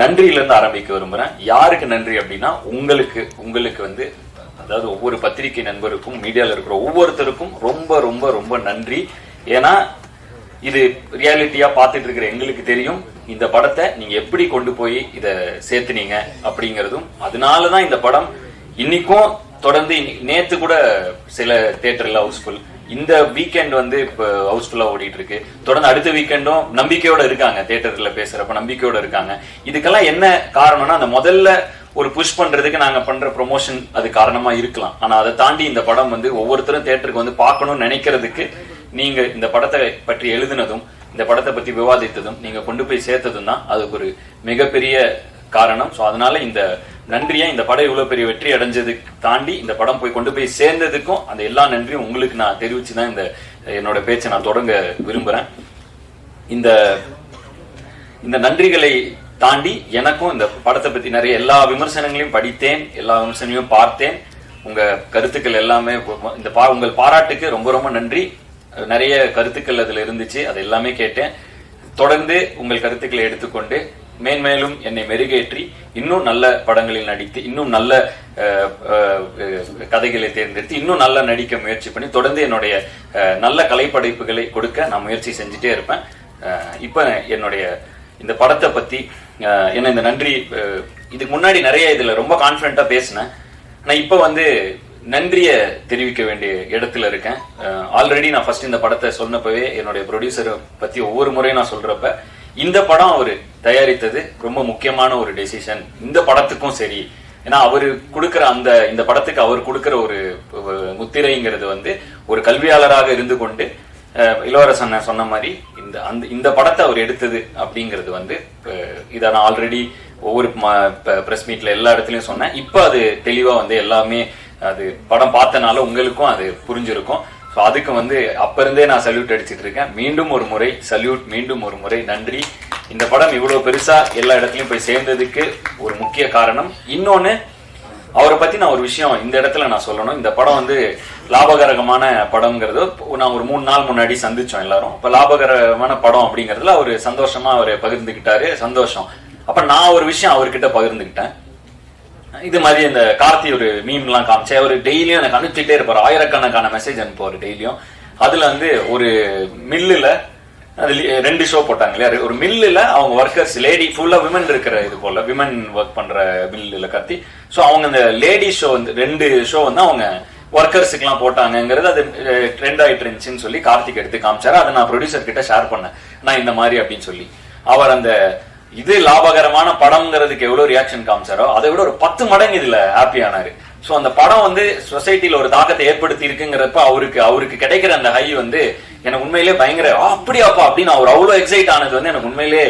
நன்றியிலிருந்து ஆரம்பிக்க விரும்புறேன். யாருக்கு நன்றி அப்படின்னா உங்களுக்கு வந்து அதாவது ஒவ்வொரு பத்திரிகை நண்பருக்கும் மீடியால இருக்கிற ஒவ்வொருத்தருக்கும் ரொம்ப ரொம்ப ரொம்ப நன்றி. ஏன்னா இது ரியாலிட்டியா பார்த்துட்டு இருக்கிற எங்களுக்கு தெரியும் இந்த படத்தை நீங்க எப்படி கொண்டு போய் இத சேர்த்துனீங்க அப்படிங்கறதும். அதனாலதான் இந்த படம் இன்னைக்கும் தொடர்ந்து நேத்து கூட சில தியேட்டர்ல ஹவுஸ்ஃபுல், இந்த வீக்கெண்ட் வந்து இப்ப ஹவுஸ்ஃபுல்லா ஓடிட்டு இருக்கு. தொடர்ந்து அடுத்த வீக்கெண்டும் நம்பிக்கையோட இருக்காங்க, தியேட்டர்ல பேசுறப்ப நம்பிக்கையோட இருக்காங்க. இதுக்கெல்லாம் என்ன காரணம்னா அந்த முதல்ல ஒரு புஷ் பண்றதுக்கு நாங்க பண்ற ப்ரொமோஷன் அது காரணமா இருக்கலாம். ஆனா அதை தாண்டி இந்த படம் வந்து ஒவ்வொருத்தரும் தியேட்டருக்கு வந்து பார்க்கணும்னு நினைக்கிறதுக்கு நீங்க இந்த படத்தை பற்றி எழுதினதும் இந்த படத்தை பத்தி விவாதித்ததும் நீங்க கொண்டு போய் சேர்த்ததும் தான் அதுக்கு ஒரு மிகப்பெரிய காரணம். ஸோ அதனால இந்த நன்றியை இந்த படம் இவ்வளவு பெரிய வெற்றி அடைஞ்சதுக்கு தாண்டி இந்த படம் போய் கொண்டு போய் சேர்ந்ததுக்கும் அந்த எல்லா நன்றியும் உங்களுக்கு நான் தெரிவிச்சுதான் இந்த என்னோட பேச்சை நான் தொடங்க விரும்புறேன். இந்த நன்றிகளை தாண்டி எனக்கும் இந்த படத்தை பத்தி நிறைய எல்லா விமர்சனங்களையும் படித்தேன், எல்லா விமர்சனங்களையும் பார்த்தேன். உங்க கருத்துக்கள் எல்லாமே உங்கள் பாராட்டுக்கு ரொம்ப ரொம்ப நன்றி. நிறைய கருத்துக்கள் அதுல இருந்துச்சு, அது எல்லாமே கேட்டேன். தொடர்ந்து உங்கள் கருத்துக்களை எடுத்துக்கொண்டு மேன்மேலும் என்னை மெருகேற்றி இன்னும் நல்ல படங்களில் நடித்து இன்னும் நல்ல கதைகளை தேர்ந்தெடுத்து இன்னும் நல்லா நடிக்க முயற்சி பண்ணி தொடர்ந்து என்னுடைய நல்ல கலைப்படைப்புகளை கொடுக்க நான் முயற்சி செஞ்சுட்டே இருப்பேன். இப்ப என்னுடைய இந்த படத்தை பத்தி என்ன இந்த நன்றி இதுக்கு முன்னாடி நிறைய இதுல ரொம்ப கான்பிடண்டா பேசினேன். ஆனா இப்ப வந்து நன்றிய தெரிவிக்க வேண்டிய இடத்துல இருக்கேன். ஆல்ரெடி நான் ஃபர்ஸ்ட் இந்த படத்தை சொன்னப்பவே என்னுடைய ப்ரொடியூசரை பத்தி ஒவ்வொரு முறையும் நான் சொல்றப்ப இந்த படம் அவரு தயாரித்தது ரொம்ப முக்கியமான ஒரு டெசிஷன் இந்த படத்துக்கும் சரி. ஏன்னா அவரு கொடுக்கிற இந்த படத்துக்கு அவர் கொடுக்கிற ஒரு முத்திரைங்கிறது வந்து ஒரு கல்வியாளராக இருந்து கொண்டு இளவரசன் சொன்ன மாதிரி இந்த படத்தை அவர் எடுத்தது அப்படிங்கிறது வந்து இதை நான் ஆல்ரெடி ஒவ்வொரு பிரஸ் மீட்ல எல்லா இடத்துலயும் சொன்னேன். இப்ப அது தெளிவா வந்து எல்லாமே அது படம் பார்த்தனால உங்களுக்கும் அது புரிஞ்சிருக்கும். ஸோ அதுக்கு வந்து அப்ப இருந்தே நான் சல்யூட் அடிச்சிட்டு இருக்கேன். மீண்டும் ஒரு முறை சல்யூட், மீண்டும் ஒரு முறை நன்றி. இந்த படம் இவ்வளவு பெருசா எல்லா இடத்துலயும் போய் சேர்ந்ததுக்கு ஒரு முக்கிய காரணம். இன்னொன்னு அவரை பத்தி நான் ஒரு விஷயம் இந்த இடத்துல நான் சொல்லணும். இந்த படம் வந்து லாபகரமான படம்ங்கிறது நான் ஒரு 3 நாள் முன்னாடி சந்திச்சோம் எல்லாரும். இப்ப லாபகரமான படம் அப்படிங்கறதுல அவரு சந்தோஷமா அவரை பகிர்ந்துகிட்டாரு, சந்தோஷம். அப்ப நான் ஒரு விஷயம் அவர்கிட்ட பகிர்ந்துகிட்டேன். இது மாதிரி இந்த கார்த்தி ஒரு மீம் எல்லாம் காமிச்சு அவர் டெய்லியும் எனக்கு அனுப்பிச்சுட்டே இருப்பாரு, ஆயிரக்கணக்கான மெசேஜ் அனுப்புவாரு டெய்லியும். அதுல வந்து ஒரு மில்லுல 2 ஷோ போட்டாங்க இல்லையா, ஒரு மில்லுல அவங்க ஒர்க்கர்ஸ் லேடி ஃபுல்லா விமன் இருக்கிற இது போல விமன் ஒர்க் பண்ற மில்லுல கார்த்தி. ஸோ அவங்க இந்த லேடி ஷோ வந்து 2 ஷோ வந்து அவங்க ஒர்க்கர்ஸுக்கு எல்லாம் போட்டாங்கிறது அது ட்ரெண்ட் ஆயிட்டு இருந்துச்சுன்னு சொல்லி கார்த்திக் எடுத்து காமிச்சாரு. அதை நான் ப்ரொடியூசர் கிட்ட ஷேர் பண்ணேன், நான் இந்த மாதிரி அப்படின்னு சொல்லி. அவர் அந்த இது லாபகரமான படம்ங்கிறதுக்கு எவ்வளவு ரியாக்ஷன் காமிச்சாரோ அதை விட ஒரு 10 மடங்கு இதுல ஹாப்பி ஆனாரு. சோ அந்த படம் வந்து சொசைட்டில ஒரு தாக்கத்தை ஏற்படுத்தி இருக்குங்கிறப்ப அவருக்கு கிடைக்கிற அந்த ஹை வந்து எனக்கு உண்மையிலே பயங்கர அப்படியாப்பா அப்படின்னு அவர் அவ்வளவு எக்ஸைட் ஆனது வந்து எனக்கு உண்மையிலே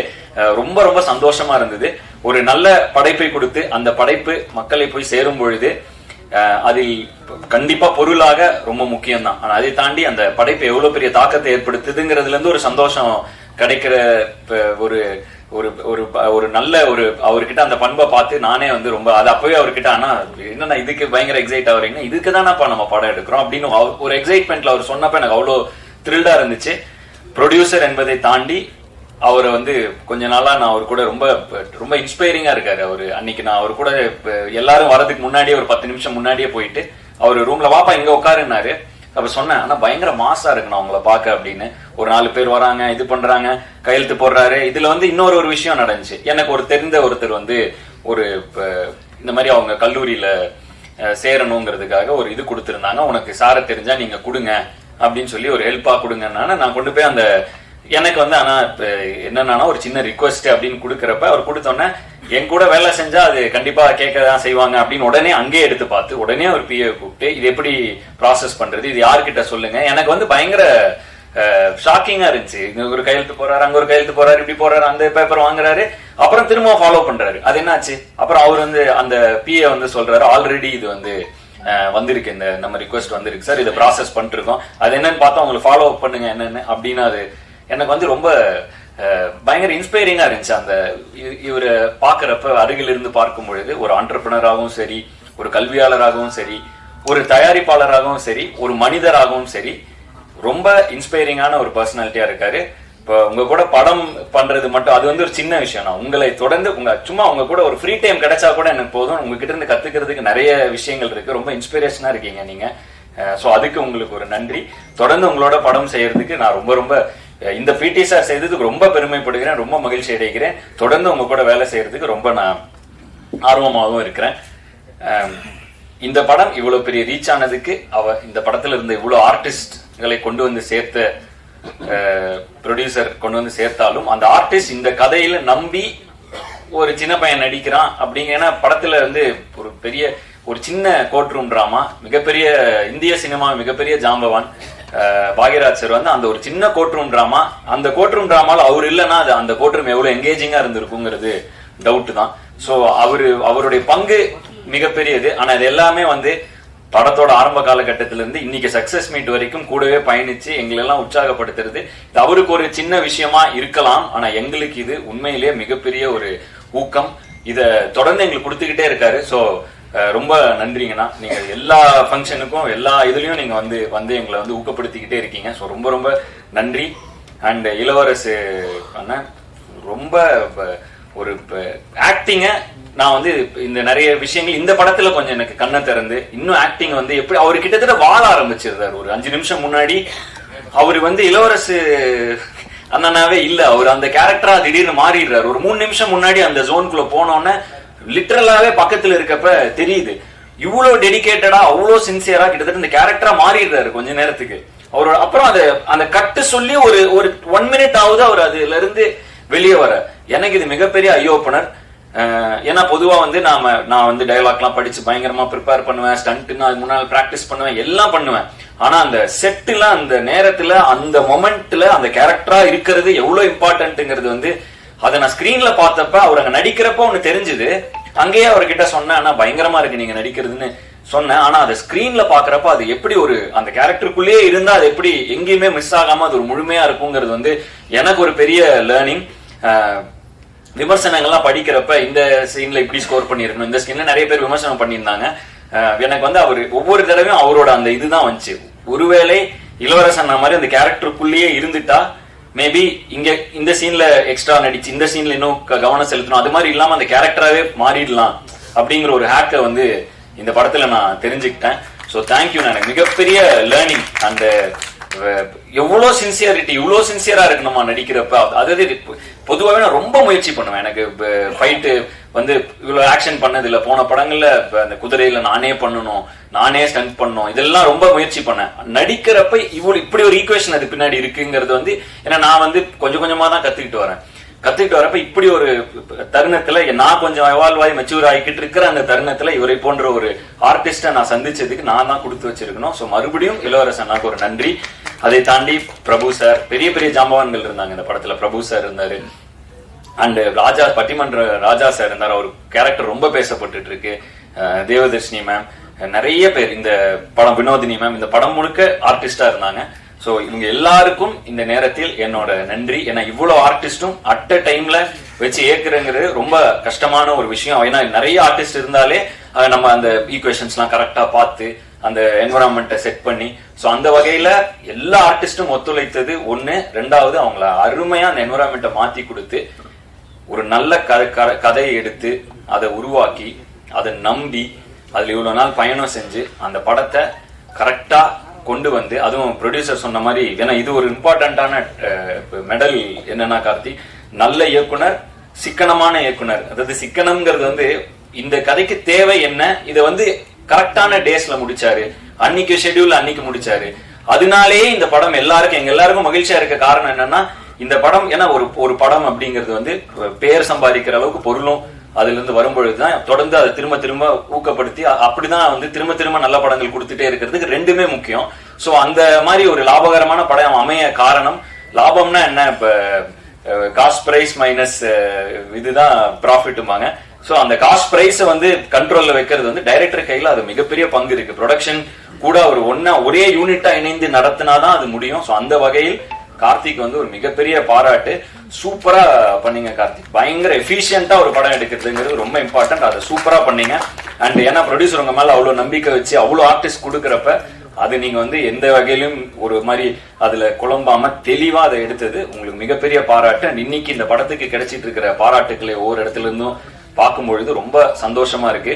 ரொம்ப ரொம்ப சந்தோஷமா இருந்தது. ஒரு நல்ல படைப்பை கொடுத்து அந்த படைப்பு மக்களை போய் சேரும் பொழுது அதில் கண்டிப்பா பொருளாக ரொம்ப முக்கியம் தான். ஆனா அதை தாண்டி அந்த படைப்பு எவ்வளவு பெரிய தாக்கத்தை ஏற்படுத்துதுங்கிறதுல இருந்து ஒரு சந்தோஷம் கிடைக்கிற ஒரு நல்ல ஒரு அவர்கிட்ட அந்த பண்பை பார்த்து நானே வந்து ரொம்ப அது அப்பவே அவர்கிட்ட ஆனா என்னன்னா இதுக்கு பயங்கர எக்ஸைட் ஆகுறீங்கன்னா இதுக்கு தானப்பா நம்ம படம் எடுக்கிறோம் அப்படின்னு ஒரு எக்ஸைட்மெண்ட்ல அவர் சொன்னப்ப எனக்கு அவ்வளவு த்ரில்டா இருந்துச்சு. ப்ரொடியூசர் என்பதை தாண்டி அவரை வந்து கொஞ்ச நாளா நான் அவர் கூட ரொம்ப ரொம்ப இன்ஸ்பைரிங்கா இருக்காரு. அவரு அன்னைக்கு நான் அவர் கூட எல்லாரும் வரதுக்கு முன்னாடியே ஒரு 10 நிமிஷம் முன்னாடியே போயிட்டு அவர் ரூம்ல வாப்பா இங்க உட்காருன்னாரு. அப்ப சொன்னேன், ஆனா பயங்கர மாசா இருக்கு நான் உங்களை பாக்க அப்படின்னு. ஒரு 4 பேர் வராங்க, இது பண்றாங்க, கையெழுத்து போடுறாரு. இதுல வந்து இன்னொரு விஷயம் நடந்துச்சு. எனக்கு ஒரு தெரிந்த ஒருத்தர் வந்து ஒரு இந்த மாதிரி அவங்க கல்லூரியில சேரணுங்கிறதுக்காக ஒரு இது கொடுத்திருந்தாங்க, உனக்கு சார தெரிஞ்சா நீங்க கொடுங்க அப்படின்னு சொல்லி ஒரு ஹெல்ப்பா கொடுங்கன்னா நான் கொண்டு போய் அந்த எனக்கு வந்து ஆனா என்னன்னா ஒரு சின்ன ரிக்வெஸ்ட் அப்படின்னு கொடுக்கறப்ப அவர் கொடுத்தோன்னே என் கூட வேலை செஞ்சா அது கண்டிப்பா கேட்கதான் செய்வாங்க அப்படின்னு உடனே அங்கே எடுத்து பார்த்து உடனே ஒரு பிஏ கூப்பிட்டு இது எப்படி ப்ராசஸ் பண்றது, இது யாருக்கிட்ட சொல்லுங்க. எனக்கு வந்து பயங்கர ஷாக்கிங்கா இருந்துச்சு. இங்க ஒரு கையெழுத்து போறாரு, அங்க ஒரு கையெழுத்து போறாரு, இப்படி போறாரு, அந்த பேப்பர் வாங்குறாரு, அப்புறம் திரும்ப ஃபாலோ பண்றாரு. அது என்னாச்சு? அப்புறம் அவர் வந்து அந்த பிஏ வந்து சொல்றாரு, ஆல்ரெடி இது வந்து வந்திருக்கு, இந்த நம்ம ரிக்வெஸ்ட் வந்திருக்கு சார், இதை ப்ராசஸ் பண்ணிட்டு இருக்கோம், அது என்னன்னு பார்த்தா உங்களுக்கு ஃபாலோ அப் பண்ணுங்க என்னன்னு அப்படின்னு. அது எனக்கு வந்து ரொம்ப பயங்கர இன்ஸ்பைரிங்கா இருந்துச்சு. அந்த இவரை பாக்குறப்ப அருகில் இருந்து பார்க்கும் பொழுது ஒரு ஆண்டர்பிரினராகவும் சரி, ஒரு கல்வியாளராகவும் சரி, ஒரு தயாரிப்பாளராகவும் சரி, ஒரு மனிதராகவும் சரி, ரொம்ப இன்ஸ்பைரிங்கான ஒரு பர்சனாலிட்டியா இருக்காரு. இப்போ உங்க கூட படம் பண்றது மட்டும் அது வந்து ஒரு சின்ன விஷயம். நான் உங்களை தொடர்ந்து சும்மா உங்க கூட ஒரு ஃப்ரீ டைம் கிடைச்சா கூட எனக்கு போதும். உங்ககிட்ட இருந்து கத்துக்கிறதுக்கு நிறைய விஷயங்கள் இருக்கு. ரொம்ப இன்ஸ்பிரேஷனா இருக்கீங்க நீங்க. ஸோ அதுக்கு உங்களுக்கு ஒரு நன்றி. தொடர்ந்து உங்களோட படம் செய்யறதுக்கு நான் ரொம்ப ரொம்ப இந்த பிடி சார் செய்ததுக்கு ரொம்ப பெருமைப்படுகிறேன், ரொம்ப மகிழ்ச்சி அடைகிறேன். தொடர்ந்து உங்க கூட வேலை செய்யறதுக்கு ரொம்ப நான் ஆர்வமாகவும் இருக்கிறேன். இந்த படம் இவ்வளவு பெரிய ரீச் ஆனதுக்கு இந்த படத்துல இருந்த இவ்வளவு ஆர்டிஸ்ட்களை கொண்டு வந்து சேர்த்த ப்ரொடியூசர் கொண்டு வந்து சேர்த்தாலும் அந்த ஆர்டிஸ்ட் இந்த கதையில நம்பி ஒரு சின்ன பையன் நடிக்கிறான் அப்படிங்கன்னா படத்துல வந்து ஒரு பெரிய ஒரு சின்ன கோர்ட் ரூம் டிராமா, மிகப்பெரிய இந்திய சினிமா மிகப்பெரிய ஜாம்பவான் பாக்யராஜ் சார் வந்து அந்த ஒரு சின்ன கோர்ட் ரூம் டிராமா, அந்த கோர்ட் ரூம் டிராமால அவர் இல்லைன்னா அது அந்த கோர்ட் ரூம் எவ்வளவு எங்கேஜிங்கா இருந்திருக்குங்கிறது டவுட் தான். ஸோ அவருடைய பங்கு மிகப்பெரியது. ஆனா இது எல்லாமே வந்து படத்தோட ஆரம்ப காலகட்டத்திலிருந்து இன்னைக்கு சக்சஸ் மீட் வரைக்கும் கூடவே பயணிச்சு எங்களெல்லாம் உற்சாகப்படுத்துறது. இது அவருக்கு ஒரு சின்ன விஷயமா இருக்கலாம், ஆனா எங்களுக்கு இது உண்மையிலேயே மிகப்பெரிய ஒரு ஊக்கம். இத தொடர்ந்து எங்களுக்கு கொடுத்துக்கிட்டே இருக்காரு. ஸோ ரொம்ப நன்றிங்கண்ணா. நீங்க எல்லா ஃபங்க்ஷனுக்கும் எல்லா இதுலயும் நீங்க வந்து எங்களை வந்து ஊக்கப்படுத்திக்கிட்டே இருக்கீங்க. ஸோ ரொம்ப ரொம்ப நன்றி. அண்ட் இளவரசு அண்ணன் ரொம்ப ஒரு ஆக்டிங்க நான் வந்து இந்த நிறைய விஷயங்கள் இந்த படத்துல கொஞ்சம் எனக்கு கண்ணை திறந்து இன்னும் ஆக்டிங் வந்து எப்படி அவரு கிட்டத்தட்ட வாழ ஆரம்பிச்சிருந்தாரு. ஒரு 5 நிமிஷம் முன்னாடி அவரு வந்து இளவரசு அண்ணனாவே இல்ல, அவர் அந்த கேரக்டரா திடீர்னு மாறிடுறாரு. ஒரு 3 நிமிஷம் முன்னாடி அந்த ஜோனுக்குள்ள போனோன்னு லிட்டரலாவே பக்கத்துல இருக்கப்ப தெரியுது இவ்வளவு டெடிகேட்டடா அவ்வளவு சின்சியரா கிட்டத்தட்ட இந்த கேரக்டரா மாறிடுறாரு கொஞ்ச நேரத்துக்கு. அவரோட அப்புறம் அந்த கட்டு சொல்லி ஒரு 1 மினிட் ஆகுது அவர் அதுல இருந்து வெளியே வர. எனக்கு இது மிகப்பெரிய ஐ ஓப்பனர். ஏன்னா பொதுவா வந்து நான் வந்து டயலாக்லாம் படிச்சு பயங்கரமா ப்ரிப்பேர் பண்ணுவேன், ஸ்டண்ட்னா அது முன்னாள் பிராக்டிஸ் பண்ணுவேன், எல்லாம் பண்ணுவேன். ஆனா அந்த செட்டுல அந்த நேரத்துல அந்த மொமெண்ட்ல அந்த கேரக்டரா இருக்கிறது எவ்வளவு இம்பார்ட்டன்ட்ங்கிறது வந்து அதை நான் ஸ்கிரீன்ல பார்த்தப்ப அவர் அங்க நடிக்கிறப்ப ஒண்ணு தெரிஞ்சுது. அங்கேயே அவர்கிட்ட சொன்னேன், ஆனா பயங்கரமா இருக்கு நீங்க நடிக்கிறதுன்னு சொன்னேன். ஆனா அதை ஸ்கிரீன்ல பாக்குறப்ப அது எப்படி ஒரு அந்த கேரக்டருக்குள்ளேயே இருந்தா அது எப்படி எங்கேயுமே மிஸ் ஆகாம அது ஒரு முழுமையா இருக்குங்கிறது வந்து எனக்கு ஒரு பெரிய லேர்னிங். விமர்சனங்கள்லாம் படிக்கிறப்ப இந்த சீன்ல இப்படி ஸ்கோர் பண்ணிருக்கணும், இந்த சீன்ல நிறைய பேர் விமர்சனம் பண்ணியிருந்தாங்க. எனக்கு வந்து அவர் ஒவ்வொரு தடவையும் அவரோட அந்த இதுதான் வந்துச்சு. ஒருவேளை இளவரசன் மாதிரி அந்த கேரக்டருக்குள்ளேயே இருந்துட்டா மேபி இங்க இந்த சீன்ல எக்ஸ்ட்ரா நடிச்சு இந்த சீன்ல இன்னும் கவனம் செலுத்தணும், அது மாதிரி இல்லாம அந்த கேரக்டராவே மாறிடலாம் அப்படிங்கிற ஒரு ஹேக்கை வந்து இந்த படத்துல நான் தெரிஞ்சுக்கிட்டேன். So thank you. எனக்கு மிகப்பெரிய லேர்னிங். அந்த எவ்வளவு சின்சியரிட்டி இவ்வளவு சின்சியரா இருக்கணுமா நடிக்கிறப்ப. அதாவது பொதுவாகவே நான் ரொம்ப முயற்சி பண்ணுவேன். எனக்கு ஃபைட்டு வந்து இவ்வளவு ஆக்ஷன் பண்ணது இல்ல, போன படங்கள்ல அந்த குதிரையில நானே பண்ணணும், நானே ஸ்டண்ட் பண்ணணும், இதெல்லாம் ரொம்ப முயற்சி பண்ணேன். நடிக்கிறப்ப இப்படி ஒரு ஈக்குவேஷன் அது பின்னாடி இருக்குங்கிறது வந்து ஏன்னா நான் வந்து கொஞ்சம் கொஞ்சமா தான் கத்துக்கிட்டு வரப்ப இப்படி ஒரு தருணத்துல நான் கொஞ்சம் எவால்வ் ஆகி மெச்சூர் ஆகிக்கிட்டு இருக்கிற அந்த தருணத்துல இவரை போன்ற ஒரு ஆர்டிஸ்ட நான் சந்திச்சதுக்கு நான் தான் கொடுத்து வச்சிருக்கணும். ஸோ மறுபடியும் இளவரசனாக்கு ஒரு நன்றி. அதை தாண்டி பிரபு சார், பெரிய பெரிய ஜாம்பவான்கள் இருந்தாங்க இந்த படத்துல. பிரபு சார் இருந்தாரு, அண்ட் ராஜா பட்டிமன்ற ராஜா சார் இருந்தார், அவர் கேரக்டர் ரொம்ப பேசப்பட்டு இருக்கு. தேவதர்ஷினி மேம், நிறைய பேர் இந்த படம், வினோதினி மேம், இந்த படம் முழுக்க ஆர்டிஸ்டா இருந்தாங்க. சோ இவங்க எல்லாருக்கும் இந்த நேரத்தில் என்னோட நன்றி. ஏன்னா இவ்வளவு ஆர்டிஸ்டும் அட் அ டைம்ல வச்சு ஏற்கிறங்கிறது ரொம்ப கஷ்டமான ஒரு விஷயம். ஏன்னா நிறைய ஆர்டிஸ்ட் இருந்தாலே நம்ம அந்த ஈக்குவேஷன்ஸ் எல்லாம் கரெக்டா பார்த்து அந்த என்வரான்மெண்ட்டை செட் பண்ணி, சோ அந்த வகையில எல்லா ஆர்டிஸ்டும் ஒத்துழைத்தது ஒண்ணு. ரெண்டாவது அவங்கள அருமையா அந்த என்வரான்மெண்ட்டை மாத்தி கொடுத்து ஒரு நல்ல கதையை எடுத்து அதை உருவாக்கி அதை நம்பி அதுல இவ்வளவு நாள் பயணம் செஞ்சு அந்த படத்தை கரெக்டா கொண்டு வந்து, அதுவும் ப்ரொடியூசர் சொன்ன மாதிரி, ஏன்னா இது ஒரு இம்பார்ட்டன்டான மெடல் என்னன்னா கார்த்தி, நல்ல இயக்குனர், சிக்கனமான இயக்குனர். அதாவது சிக்கனம்ங்கிறது வந்து இந்த கதைக்கு தேவை என்ன, இதை வந்து கரெக்டான டேஸ்ல முடிச்சாரு, அன்னைக்கு ஷெட்யூல் அன்னைக்கு முடிச்சாரு. அதனாலேயே இந்த படம் எங்க எல்லாருக்கும் மகிழ்ச்சியா இருக்க காரணம் என்னன்னா இந்த படம், ஏன்னா ஒரு படம் அப்படிங்கிறது வந்து பேர் சம்பாதிக்கிற அளவுக்கு பொருளும் அதுல இருந்து வரும்பொழுதுதான் தொடர்ந்து அதை திரும்ப ஊக்கப்படுத்தி அப்படிதான் வந்து திரும்ப நல்ல படங்கள் கொடுத்துட்டே இருக்கிறதுக்கு ரெண்டுமே முக்கியம். சோ அந்த மாதிரி ஒரு லாபகரமான படம் அமைய காரணம், லாபம்னா என்ன, இப்ப காஸ்ட் பிரைஸ் மைனஸ் இதுதான் ப்ராஃபிட்டுமாங்க. சோ அந்த காஸ்ட் பிரைஸை வந்து கண்ட்ரோல்ல வைக்கிறது வந்து டைரக்டர் கையில அது மிகப்பெரிய பங்கு இருக்கு. ப்ரொடக்ஷன் கூட ஒரு ஒரே யூனிட்டா இணைந்து நடத்தினாதான் அது முடியும். சோ அந்த வகையில் கார்த்திக் வந்து ஒரு மிகப்பெரிய பாராட்டு. சூப்பரா பண்ணீங்க கார்த்திக், பயங்கர எஃபிஷியன்டா ஒரு படம் எடுக்கிறதுங்கிறது ரொம்ப இம்பார்ட்டன்ட். அதை சூப்பரா பண்ணீங்க. அண்ட் ஏன்னா ப்ரொடியூசர் உங்க மேல அவ்வளவு நம்பிக்கை வச்சு அவ்வளவு ஆர்டிஸ்ட் கொடுக்கறப்ப அது நீங்க வந்து எந்த வகையிலும் ஒரு மாதிரி அதுல குழம்பாம தெளிவா அதை எடுத்தது உங்களுக்கு மிகப்பெரிய பாராட்டு. அண்ட் இன்னைக்கு இந்த படத்துக்கு கிடைச்சிட்டு இருக்கிற பாராட்டுக்களை ஒவ்வொரு இடத்துல இருந்தும் பார்க்கும்பொழுது ரொம்ப சந்தோஷமா இருக்கு.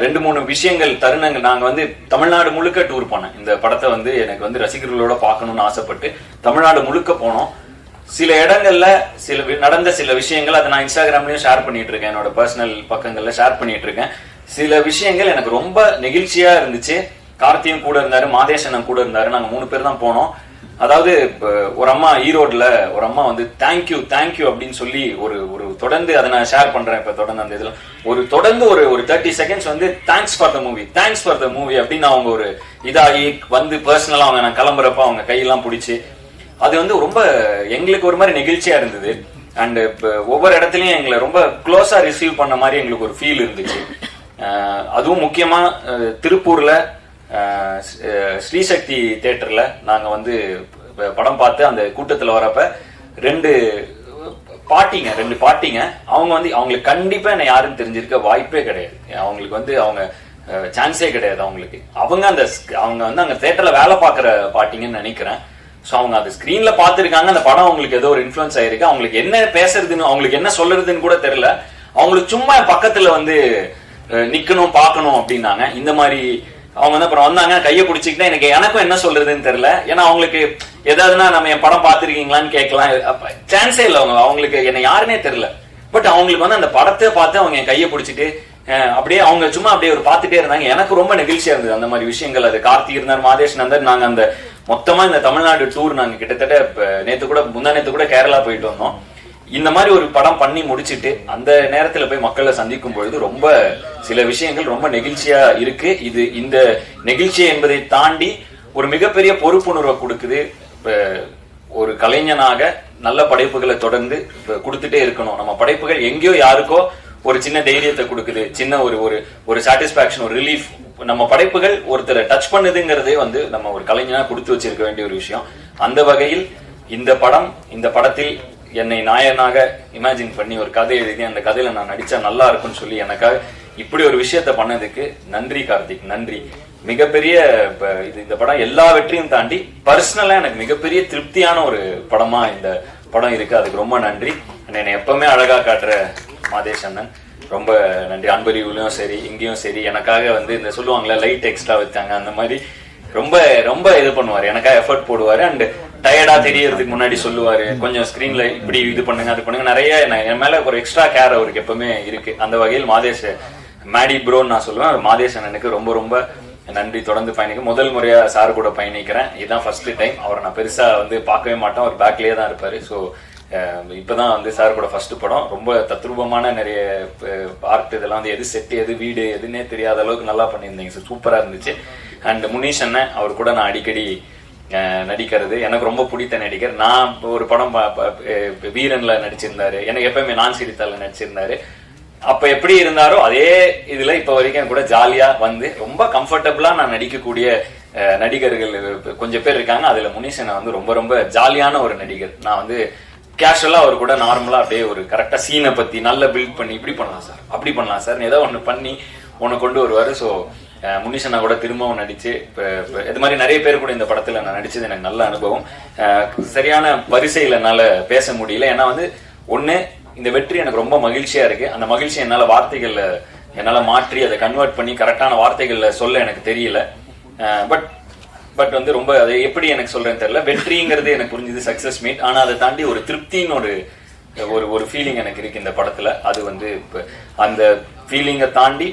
2-3 விஷயங்கள் தருணங்கள், நாங்க வந்து தமிழ்நாடு முழுக்க டூர் போனேன். இந்த படத்தை வந்து எனக்கு வந்து ரசிகர்களோட பார்க்கணும்னு ஆசைப்பட்டு தமிழ்நாடு முழுக்க போனோம். சில இடங்கள்ல நடந்த சில விஷயங்கள் அதை நான் இன்ஸ்டாகிராம்லயும் ஷேர் பண்ணிட்டு இருக்கேன், என்னோட பர்சனல் பக்கங்கள்ல ஷேர் பண்ணிட்டு இருக்கேன். சில விஷயங்கள் எனக்கு ரொம்ப நெகிழ்ச்சியா இருந்துச்சு. கார்த்தியும் கூட இருந்தாரு, மாதேசனும் கூட இருந்தாரு. நாங்க 3 பேர் தான் போனோம். அதாவது ஒரு அம்மா ஈரோட்ல ஒரு அம்மா வந்து தேங்க்யூ அப்படின்னு சொல்லி ஒரு தொடர்ந்து அதை நான் ஷேர் பண்றேன். இப்ப தொடர்ந்து அந்த இதுல தொடர்ந்து ஒரு 30 செகண்ட்ஸ் வந்து தேங்க்ஸ் ஃபார் த மூவி அப்படின்னு அவங்க ஒரு இதாகி வந்து பர்சனலா அவங்க நான் கிளம்புறப்ப அவங்க கையெல்லாம் பிடிச்சி அது வந்து ரொம்ப எங்களுக்கு ஒரு மாதிரி நெகிழ்ச்சியா இருந்தது. அண்ட் ஒவ்வொரு இடத்துலயும் எங்களை ரொம்ப க்ளோஸா ரிசீவ் பண்ண மாதிரி எங்களுக்கு ஒரு ஃபீல் இருந்துச்சு. அதுவும் முக்கியமா திருப்பூர்ல ஸ்ரீசக்தி தியேட்டர்ல நாங்க வந்து படம் பார்த்து அந்த கூட்டத்துல வரப்ப ரெண்டு பாட்டிங்க அவங்க வந்து அவங்களுக்கு கண்டிப்பா என்ன யாருன்னு தெரிஞ்சிருக்க வாய்ப்பே கிடையாது. அவங்களுக்கு வந்து அவங்க சான்ஸே கிடையாது. அவங்க வந்து அங்க தியேட்டர்ல வேலை பார்க்குற பாட்டிங்கன்னு நினைக்கிறேன். ஸோ அவங்க அது ஸ்கிரீன்ல பார்த்துருக்காங்க. அந்த படம் அவங்களுக்கு ஏதோ ஒரு இன்ஃபுளுன்ஸ் ஆயிருக்கு. அவங்களுக்கு என்ன பேசுறதுன்னு அவங்களுக்கு என்ன சொல்றதுன்னு கூட தெரியல. அவங்களுக்கு சும்மா பக்கத்துல வந்து நிக்கணும் பார்க்கணும் அப்படின்னாங்க. இந்த மாதிரி அவங்க வந்து அப்புறம் வந்தாங்க, கையை பிடிச்சிக்கிட்டா எனக்கும் என்ன சொல்றதுன்னு தெரியல. ஏன்னா அவங்களுக்கு ஏதாவதுன்னா நம்ம என் படம் பார்த்துருக்கீங்களான்னு கேட்கலாம், சான்ஸே இல்லை. அவங்களுக்கு என்ன யாருன்னே தெரியல. பட் அவங்களுக்கு வந்து அந்த படத்தை பார்த்து அவங்க என் கையை பிடிச்சிட்டு அப்படியே அவங்க சும்மா அப்படியே ஒரு பார்த்துட்டே இருந்தாங்க. எனக்கு ரொம்ப நெகிழ்ச்சியா இருந்தது அந்த மாதிரி விஷயங்கள். அது கார்த்திக் இருந்தார், மாதேஷ் இருந்தார். நாங்க அந்த மொத்தமா இந்த தமிழ்நாடு டூர் நாங்க கிட்டத்தட்ட முந்தா நேத்து கூட கேரளா போயிட்டு வந்தோம். இந்த மாதிரி ஒரு படம் பண்ணி முடிச்சுட்டு அந்த நேரத்துல போய் மக்களை சந்திக்கும் பொழுது ரொம்ப சில விஷயங்கள் ரொம்ப நெகிழ்ச்சியா இருக்கு. இந்த நெகிழ்ச்சி என்பதை தாண்டி ஒரு மிகப்பெரிய பொறுப்புணர்வை கொடுக்குது. ஒரு கலைஞனாக நல்ல படைப்புகளை தொடர்ந்து கொடுத்துட்டே இருக்கணும். நம்ம படைப்புகள் எங்கேயோ யாருக்கோ ஒரு சின்ன தைரியத்தை கொடுக்குது, சின்ன ஒரு சாட்டிஸ்பாக்சன், ஒரு ரிலீஃப். நம்ம படைப்புகள் ஒருத்தரை டச் பண்ணுதுங்கிறதே வந்து நம்ம ஒரு கலைஞனா கொடுத்து வச்சிருக்க வேண்டிய ஒரு விஷயம். அந்த வகையில் இந்த படத்தில் என்னை நாயனாக இமேஜின் பண்ணி ஒரு கதை எழுதி அந்த கதையில நான் நடிச்சா நல்லா இருக்கும்னு சொல்லி எனக்காக இப்படி ஒரு விஷயத்த பண்ணதுக்கு நன்றி கார்த்திக், நன்றி. மிகப்பெரிய இந்த படம் எல்லா வெற்றியும் தாண்டி பர்சனலா எனக்கு மிகப்பெரிய திருப்தியான ஒரு படமா இந்த படம் இருக்கு. அதுக்கு ரொம்ப நன்றி. என்னை எப்பவுமே அழகா காட்டுற மாதேஷ் அண்ணன் ரொம்ப நன்றி. அன்பறிவுலயும் சரி இங்கேயும் சரி எனக்காக வந்து இந்த சொல்லுவாங்களே லைட் எக்ஸ்ட்ரா வச்சாங்க அந்த மாதிரி ரொம்ப ரொம்ப இது பண்ணுவாரு, எனக்காக எஃபர்ட் போடுவாரு. அண்ட் டயர்டா தெரியறதுக்கு முன்னாடி சொல்லுவாரு, கொஞ்சம் ஸ்கிரீன்ல இப்படி இது பண்ணுங்க அது பண்ணுங்க, நிறைய என் மேல ஒரு எக்ஸ்ட்ரா கேர் அவருக்கு எப்பவுமே இருக்கு. அந்த வகையில் மாதேஷ் மேடி ப்ரோன்னு நான் சொல்லுவேன். மாதேஷ் அண்ணனுக்கு ரொம்ப ரொம்ப நன்றி. தொடர்ந்து பயணிக்க முதல் முறையா சார் கூட பயணிக்கிறேன். இதுதான் ஃபர்ஸ்ட் டைம். அவரை நான் பெருசா வந்து பார்க்கவே மாட்டேன், அவர் பேக்லயே தான் இருப்பாரு. ஸோ இப்பதான் வந்து சார் கூட ஃபர்ஸ்ட் படம். ரொம்ப தத்ரூபமான நிறைய ஆர்ட், இதெல்லாம் வந்து எது செட் எது வீடு எதுன்னே தெரியாத அளவுக்கு நல்லா பண்ணியிருந்தீங்க சார், சூப்பரா இருந்துச்சு. அண்ட் முனீஷ் அண்ணன், அவர் கூட நான் அடிக்கடி நடிக்கிறது எனக்கு ரொம்ப பிடித்த நடிகர். நான் ஒரு படம் வீரன்ல நடிச்சிருந்தாரு, எனக்கு எப்பவுமே நான் சிரித்தால நடிச்சிருந்தாரு. அப்ப எப்படி இருந்தாரோ அதே இதுல இப்ப வரைக்கும் கூட ஜாலியா வந்து ரொம்ப கம்ஃபர்டபுளா நான் நடிக்கக்கூடிய நடிகர்கள் கொஞ்சம் பேர் இருக்காங்க. அதுல முனீஷன் வந்து ரொம்ப ரொம்ப ஜாலியான ஒரு நடிகர். நான் வந்து கேஷுவலா அவர் கூட நார்மலா அப்படியே ஒரு கரெக்டா சீனை பத்தி நல்லா பில்ட் பண்ணி இப்படி பண்ணலாம் சார் அப்படி பண்ணலாம் சார் ஏதோ ஒண்ணு பண்ணி ஒன்னு கொண்டு வருவாரு. ஸோ முனிஷனா கூட திரும்பவும் நடிச்சு இது மாதிரி நிறைய பேர் கூட இந்த படத்துல நான் நடிச்சது எனக்கு நல்ல அனுபவம். சரியான வரிசையில என்னால பேச முடியல. ஏன்னா வந்து ஒண்ணு இந்த வெற்றி எனக்கு ரொம்ப மகிழ்ச்சியா இருக்கு. அந்த மகிழ்ச்சி என்னால மாற்றி அதை கன்வெர்ட் பண்ணி கரெக்டான வார்த்தைகள்ல சொல்ல எனக்கு தெரியல. பட் வந்து ரொம்ப அதை எப்படி எனக்கு சொல்றேன்னு தெரியல. வெற்றிங்கிறது எனக்கு புரிஞ்சது, சக்சஸ் மீட். ஆனா அதை தாண்டி ஒரு திருப்தின்னு ஒரு ஃபீலிங் எனக்கு இருக்கு இந்த படத்துல. அது வந்து அந்த ஃபீலிங்கை தாண்டி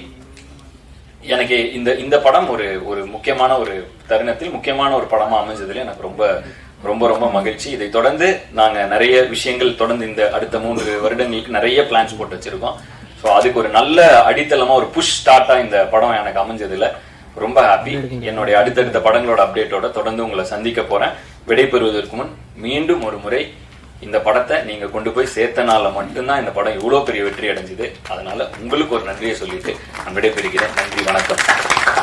எனக்கு இந்த படம் ஒரு முக்கியமான ஒரு தருணத்தில் முக்கியமான ஒரு படமா அமைஞ்சதுல எனக்கு ரொம்ப ரொம்ப ரொம்ப மகிழ்ச்சி. இதை தொடர்ந்து நாங்க நிறைய விஷயங்கள் தொடர்ந்து இந்த அடுத்த 3 வருடங்களுக்கு நிறைய பிளான்ஸ் போட்டு வச்சிருக்கோம். ஸோ அதுக்கு ஒரு நல்ல அடித்தளமா ஒரு புஷ் ஸ்டார்ட்டா இந்த படம் எனக்கு அமைஞ்சதுல ரொம்ப ஹாப்பி. என்னுடைய அடுத்தடுத்த படங்களோட அப்டேட்டோட தொடர்ந்து உங்களை சந்திக்க போறேன். விடைபெறுவதற்கு முன் மீண்டும் ஒரு முறை இந்த படத்தை நீங்க கொண்டு போய் சேர்த்தனால மட்டும்தான் இந்த படம் இவ்வளவு பெரிய வெற்றி அடைஞ்சது. அதனால உங்களுக்கு ஒரு நன்றியை சொல்லிட்டு நான் விடைபெறுகிறேன். நன்றி, வணக்கம்.